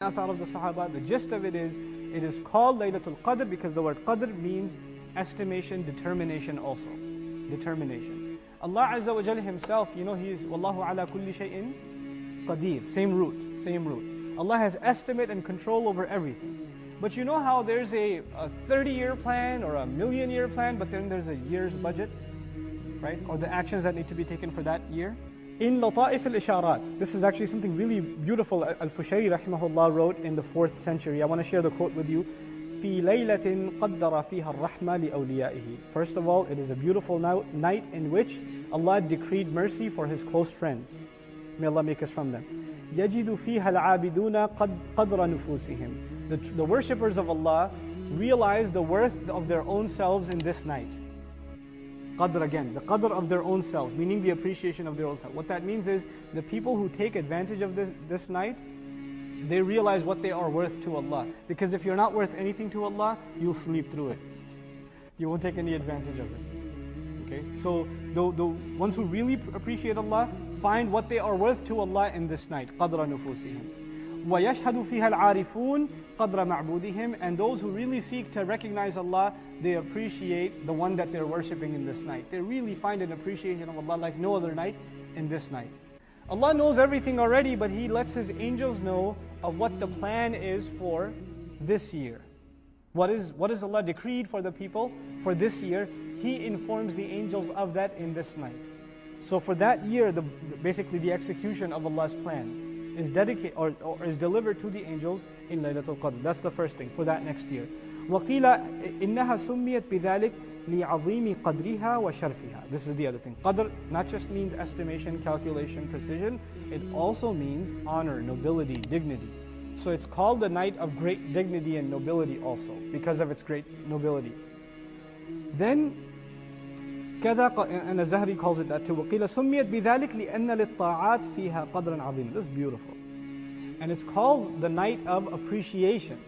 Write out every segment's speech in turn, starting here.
Athar of the Sahaba, the gist of it is called Lailatulqadr because the word Qadr means estimation, determination also. Determination. Allah Azza wa Jalla Himself, He is Wallahu ala kulli shay'in qadir. Same root. Allah has estimate and control over everything. But you know how there's a 30-year plan or a million-year plan, but then there's a year's budget, right? Or the actions that need to be taken for that year. In Lata'if al-Isharat, this is actually something really beautiful. Al-Fushayri rahimahullah wrote in the 4th century. I want to share the quote with you. في ليلة قدر فيها الرحمة لأوليائه. First of all, it is a beautiful night in which Allah decreed mercy for His close friends. May Allah make us from them. يجد فيها العابدون قدر نفوسهم. The worshippers of Allah realize the worth of their own selves in this night. Qadr again, the qadr of their own selves, meaning the appreciation of their own self. What that means is the people who take advantage of this night, they realize what they are worth to Allah. Because if you're not worth anything to Allah, you'll sleep through it. You won't take any advantage of it. Okay, so the ones who really appreciate Allah find what they are worth to Allah in this night. قَدْرَ نُفُوسِهِمْ وَيَشْهَدُ فِيهَا الْعَارِفُونَ قَدْرَ مَعْبُودِهِمْ. And those who really seek to recognize Allah, they appreciate the one that they're worshipping in this night. They really find an appreciation of Allah like no other night in this night. Allah knows everything already, but He lets His angels know of what the plan is for this year. What is Allah decreed for the people for this year? He informs the angels of that in this night. So for that year, basically the execution of Allah's plan is dedicated or is delivered to the angels in Laylatul Qadr. That's the first thing for that next year. وَقِيلَ إِنَّهَا سُمِّيَتْ بِذَلِكَ لِعَظِيمِ قَدْرِهَا وَشَرْفِهَا. This is the other thing. Qadr not just means estimation, calculation, precision. It also means honor, nobility, dignity. So it's called the night of great dignity and nobility also, because of its great nobility. Then, and Az-Zahri calls it that too. وَقِيلَ سُمِّيَتْ بِذَلِكَ لِأَنَّ لِلطَّاعَاتِ فِيهَا قَدْرًا عَظِيمًا. This is beautiful. And it's called the night of appreciation.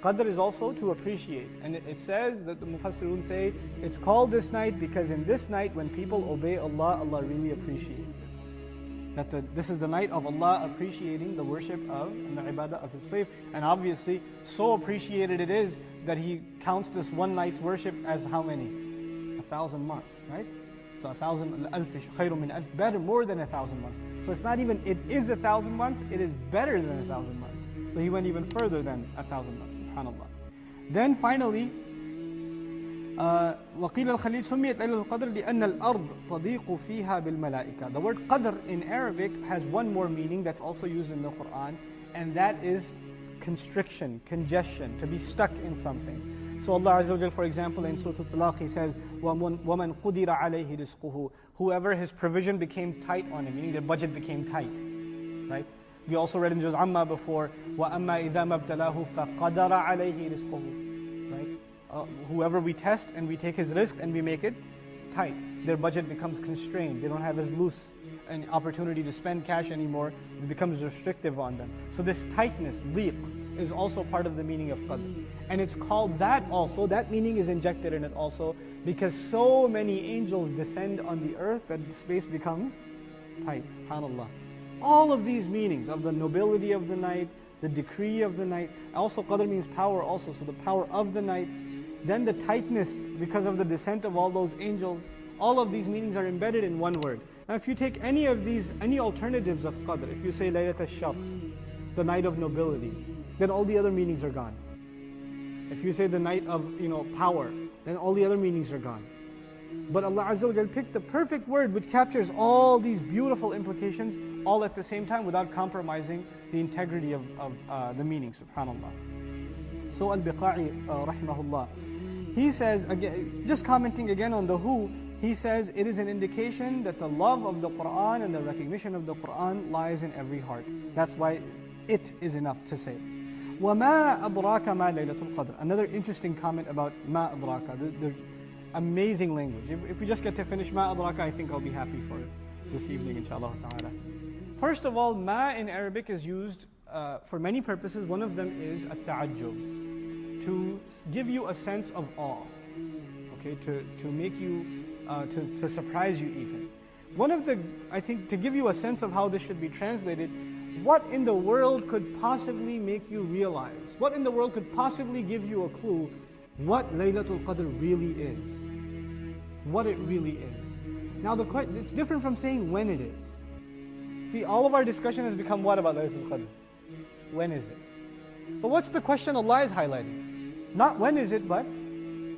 Qadr is also to appreciate. And it says that the Mufassirun say, it's called this night because in this night when people obey Allah, Allah really appreciates it. That this is the night of Allah appreciating the worship of and the ibadah of His slave. And obviously, so appreciated it is that He counts this one night's worship as how many? 1,000 months, right? So 1,000, khayrun min alf, better, more than 1,000 months. So it's not even, it is 1,000 months, it is better than 1,000 months. So He went even further than 1,000 months, subhanAllah. Then finally, وَقِيلَ الْخَلِيلُ سُمِّيَتْ لَيْلَةُ الْقَدْرِ لِأَنَّ الْأَرْضَ تَضِيقُ فِيهَا بِالْمَلَائِكَةِ. The word qadr in Arabic has one more meaning that's also used in the Quran, and that is constriction, congestion, to be stuck in something. So Allah Azza wa Jal, for example, in Surah Al-Talaq, He says, وَمَنْ قُدِرَ عَلَيْهِ رِزْقُهُ. Whoever his provision became tight on him, meaning the budget became tight, right? We also read in Juz Amma before, وَأَمَّا إِذَا مَبْتَلَاهُ فَقَدَرَ عَلَيْهِ رِزْقُهُ. Right? Whoever we test and we take his risk and we make it tight, their budget becomes constrained. They don't have as loose an opportunity to spend cash anymore. It becomes restrictive on them. So this tightness, liq, is also part of the meaning of Qadr. And it's called that also, that meaning is injected in it also, because so many angels descend on the earth that the space becomes tight, subhanAllah. All of these meanings of the nobility of the night, the decree of the night, also Qadr means power also, so the power of the night, then the tightness because of the descent of all those angels, all of these meanings are embedded in one word. Now if you take any of these, any alternatives of Qadr, if you say Laylat al-Sharf, the night of nobility, then all the other meanings are gone. If you say the night of power, then all the other meanings are gone. But Allah Azza wa Jal picked the perfect word which captures all these beautiful implications all at the same time without compromising the integrity of the meaning, subhanAllah. So Al-Biqa'i rahimahullah, he says, again, just commenting again on the who, he says it is an indication that the love of the Quran and the recognition of the Quran lies in every heart. That's why it is enough to say. وَمَا أَدْرَاكَ مَا لَيْلَةُ الْقَدْرِ. Another interesting comment about مَا أَدْرَاكَ, the amazing language. If we just get to finish مَا أَدْرَاكَ, I think I'll be happy for it this evening, inshallah ta'ala. First of all, ma in Arabic is used for many purposes. One of them is at-ta'ajjub, to give you a sense of awe, okay, to make you, to surprise you even. One of the, I think, to give you a sense of how this should be translated, what in the world could possibly make you realize, what in the world could possibly give you a clue what Laylatul Qadr really is? What it really is. Now it's different from saying when it is. See, all of our discussion has become what about Laylatul Qadr? When is it? But what's the question Allah is highlighting? Not when is it, but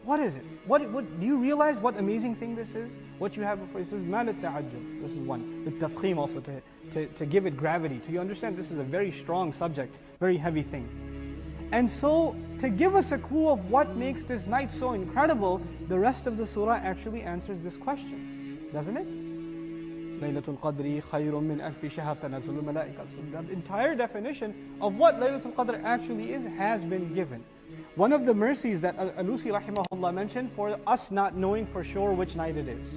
what is it? What do you realize what amazing thing this is? What you have before you? This is mal al-ta'ajjub. This is one. The tafkhim also, to give it gravity. To you understand this is a very strong subject, very heavy thing. And so, to give us a clue of what makes this night so incredible, the rest of the surah actually answers this question. Doesn't it? Lailatulqadr khayrun min alfi shahr tanazzalul malaika. So the entire definition of what Laylatul Qadr actually is has been given. One of the mercies that Alusi rahimahullah mentioned for us not knowing for sure which night it is.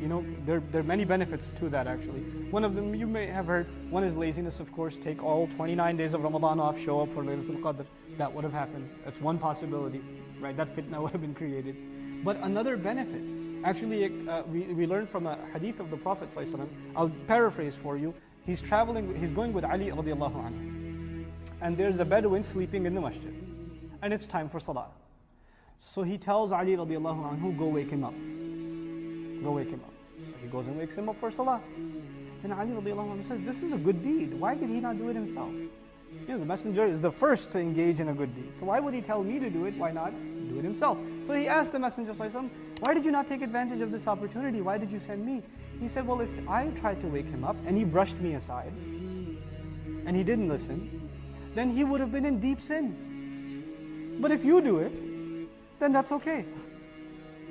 You know, there are many benefits to that actually. One of them you may have heard, one is laziness of course. Take all 29 days of Ramadan off, show up for Laylatul Qadr. That would have happened. That's one possibility, right? That fitna would have been created. But another benefit, actually we learned from a hadith of the Prophet ﷺ. I'll paraphrase for you. He's going with Ali radiallahu anhu. And there's a Bedouin sleeping in the masjid. And it's time for salah. So he tells Ali radiallahu anhu, go wake him up. Go wake him up. So he goes and wakes him up for salah. And Ali radiallahu anhu says, this is a good deed. Why did he not do it himself? You know, the messenger is the first to engage in a good deed. So why would he tell me to do it? Why not do it himself? So he asked the messenger, why did you not take advantage of this opportunity? Why did you send me? He said, well, if I tried to wake him up and he brushed me aside and he didn't listen, then he would have been in deep sin. But if you do it, then that's okay.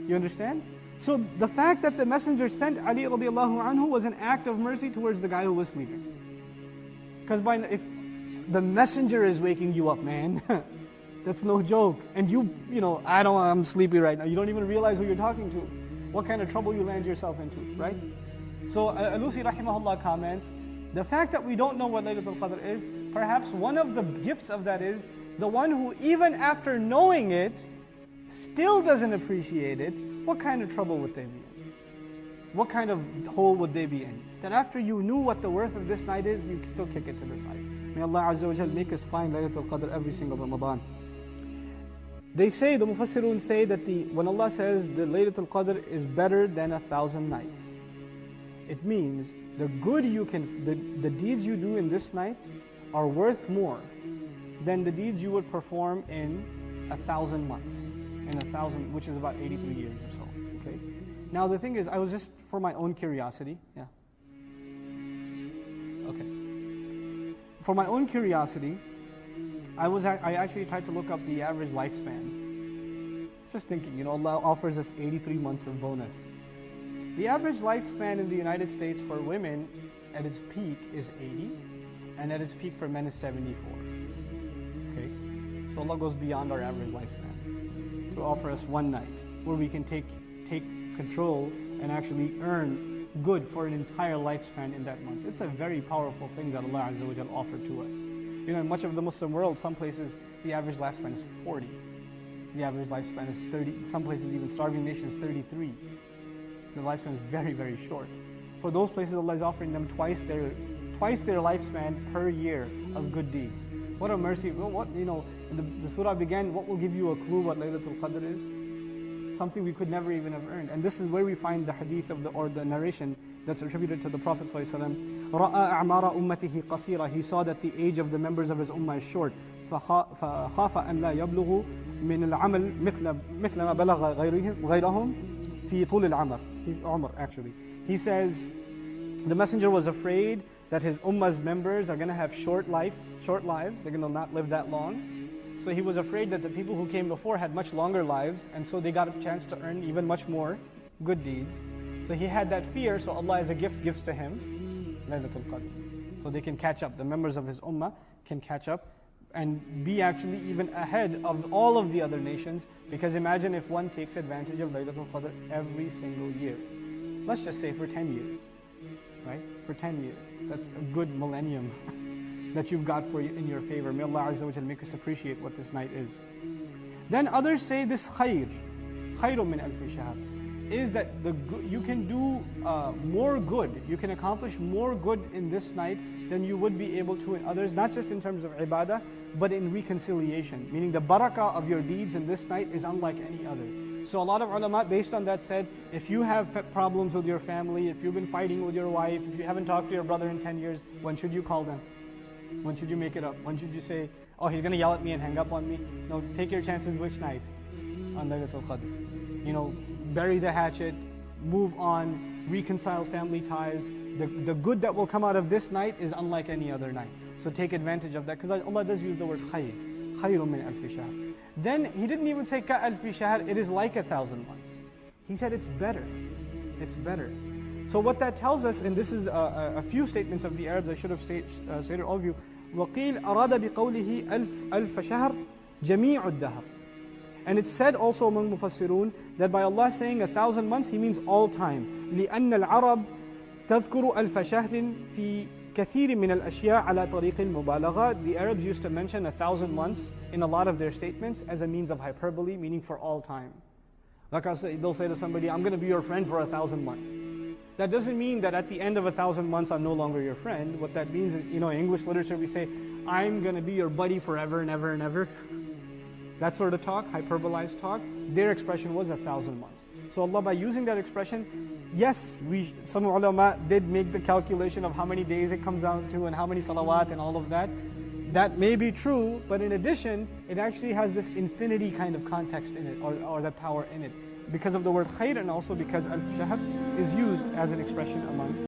You understand? So the fact that the messenger sent Ali radiallahu anhu was an act of mercy towards the guy who was sleeping. Because if the messenger is waking you up, man, that's no joke. And you know, I'm sleepy right now. You don't even realize who you're talking to. What kind of trouble you land yourself into, right? So Alusi rahimahullah comments, the fact that we don't know what Laylatul Qadr is, perhaps one of the gifts of that is the one who even after knowing it, still doesn't appreciate it, what kind of trouble would they be in? What kind of hole would they be in? That after you knew what the worth of this night is, you still kick it to the side. May Allah Azza wa Jal make us find Laylatul Qadr every single Ramadan. They say, the Mufassirun say that when Allah says the Laylatul Qadr is better than 1,000 nights, it means the deeds you do in this night are worth more than the deeds you would perform in 1,000 months. Which is about 83 years or so. Okay. Now the thing is, I was just for my own curiosity. Yeah. Okay. For my own curiosity, I actually tried to look up the average lifespan. Just thinking, Allah offers us 83 months of bonus. The average lifespan in the United States for women at its peak is 80, and at its peak for men is 74. Okay. So Allah goes beyond our average lifespan to offer us one night where we can take control and actually earn good for an entire lifespan in that month. It's a very powerful thing that Allah Azza wa Jal offered to us. In much of the Muslim world, some places the average lifespan is 40. The average lifespan is 30. Some places, even starving nations, 33. The lifespan is very, very short. For those places, Allah is offering them twice their lifespan per year of good deeds. What a mercy. Well, the surah began, what will give you a clue what Laylatul Qadr is? Something we could never even have earned. And this is where we find the hadith or the narration that's attributed to the Prophet ﷺ. رَأَى أَعْمَارَ أُمَّتِهِ قَصِيرًا. He saw that the age of the members of his ummah is short. فَخَافَ أَنْ لَا يَبْلُغُ مِنَ الْعَمَلِ مِثْلَ مَا بَلَغَ غَيْرَهُمْ فِي طُولِ الْعَمَرِ. He's Umar actually. He says, the messenger was afraid that his ummah's members are going to have short lives, they're going to not live that long. So he was afraid that the people who came before had much longer lives, and so they got a chance to earn even much more good deeds. So he had that fear, so Allah as a gift gives to him Laylatul Qadr. So they can catch up, the members of his ummah can catch up and be actually even ahead of all of the other nations, because imagine if one takes advantage of Laylatul Qadr every single year. Let's just say for 10 years, right? For 10 years. That's a good millennium that you've got for you in your favor. May Allah Azza wa Jal make us appreciate what this night is. Then others say this khayrun min alfi shahr, is that you can do more good, you can accomplish more good in this night than you would be able to in others, not just in terms of ibadah, but in reconciliation. Meaning the barakah of your deeds in this night is unlike any other. So a lot of ulama based on that said, if you have problems with your family, if you've been fighting with your wife, if you haven't talked to your brother in 10 years, when should you call them? When should you make it up? When should you say, oh, he's going to yell at me and hang up on me? No, take your chances which night? On Lailatulqadr. You know, bury the hatchet, move on, reconcile family ties. The good that will come out of this night is unlike any other night. So take advantage of that, because Allah does use the word khayr. Khayrun min alfi shahr. Then He didn't even say ka alfi shahr, it is like 1,000 months. He said it's better. It's better. So what that tells us, and this is a few statements of the Arabs, I should have stated all of you. وَقِيلْ أَرَادَ بِقَوْلِهِ أَلْفَ شَهْرٍ جَمِيعُ الدَّهْرِ. And it's said also among Mufassirun that by Allah saying 1,000 months, He means all time. لِأَنَّ الْعَرَبِ تَذْكُرُ أَلْفَ شَهْرٍ فِي كَثِيرٍ مِنَ الْأَشْيَاءِ عَلَى طَرِيقِ الْمُبَالَغَةِ. The Arabs used to mention 1,000 months in a lot of their statements as a means of hyperbole, meaning for all time. Like they'll say to somebody, I'm going to be your friend for 1,000 months. That doesn't mean that at the end of 1,000 months I'm no longer your friend. What that means is, in English literature we say, I'm going to be your buddy forever and ever and ever. That sort of talk, hyperbolized talk, their expression was 1,000 months. So Allah, by using that expression, yes, some ulama did make the calculation of how many days it comes down to and how many salawat and all of that. That may be true, but in addition, it actually has this infinity kind of context in it, or the power in it, because of the word khayr, and also because al-shahr is used as an expression among